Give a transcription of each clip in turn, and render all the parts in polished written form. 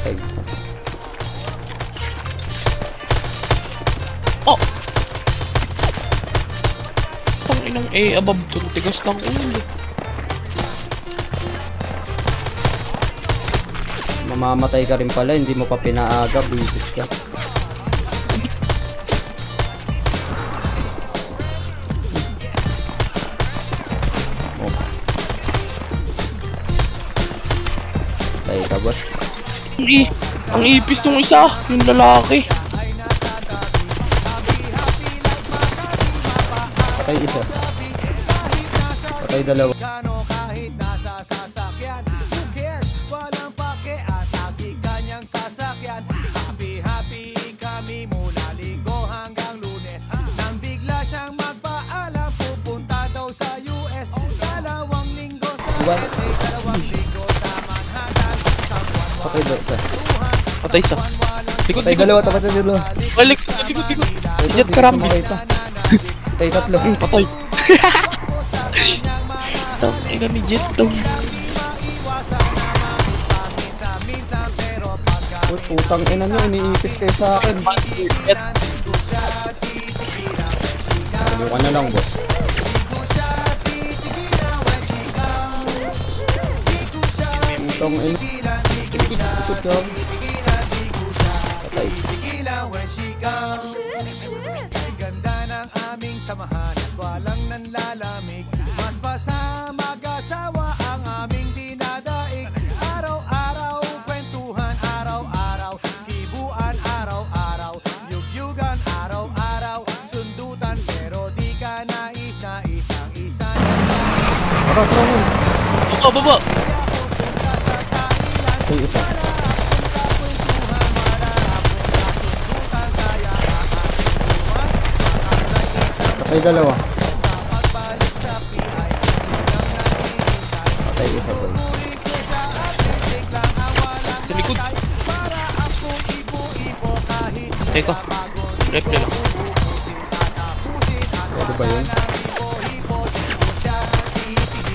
Patay isa. Oh! Tanginang above dun. Tigas ng ulo. Mamamatay ka rin pala, hindi mo pa pinaaga, bisit ka. Oh. Patay ka, boss. Ang ipis nung isa, yung lalaki. Patay isa. Patay dalawa. Patay dalawa. Patay isa. Patay dalawa, patay dalawa. Balik, likod. Jet karami. Patay tatlo. Patay. Tangina ni Jet to. Putang ina nyo, iniipis kayo sa akin. Buka na lang, boss. Putang ina. Ikot ka. Patay. Ganda ng aming samahan at walang nanlalamig. Mas pa sa mag-asawa ang aming dinadaig. Araw-araw kwentuhan, araw-araw kibuan, araw-araw yugyugan, araw-araw sundutan. Pero di ka nais na isang-isa. Baba. Patay isa. Patay dalawa. Patay isa, boy. Sa likod. Teka. Refle lang. Pwede ba yun?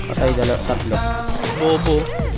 Patay dalawa, tatlo. Bobo.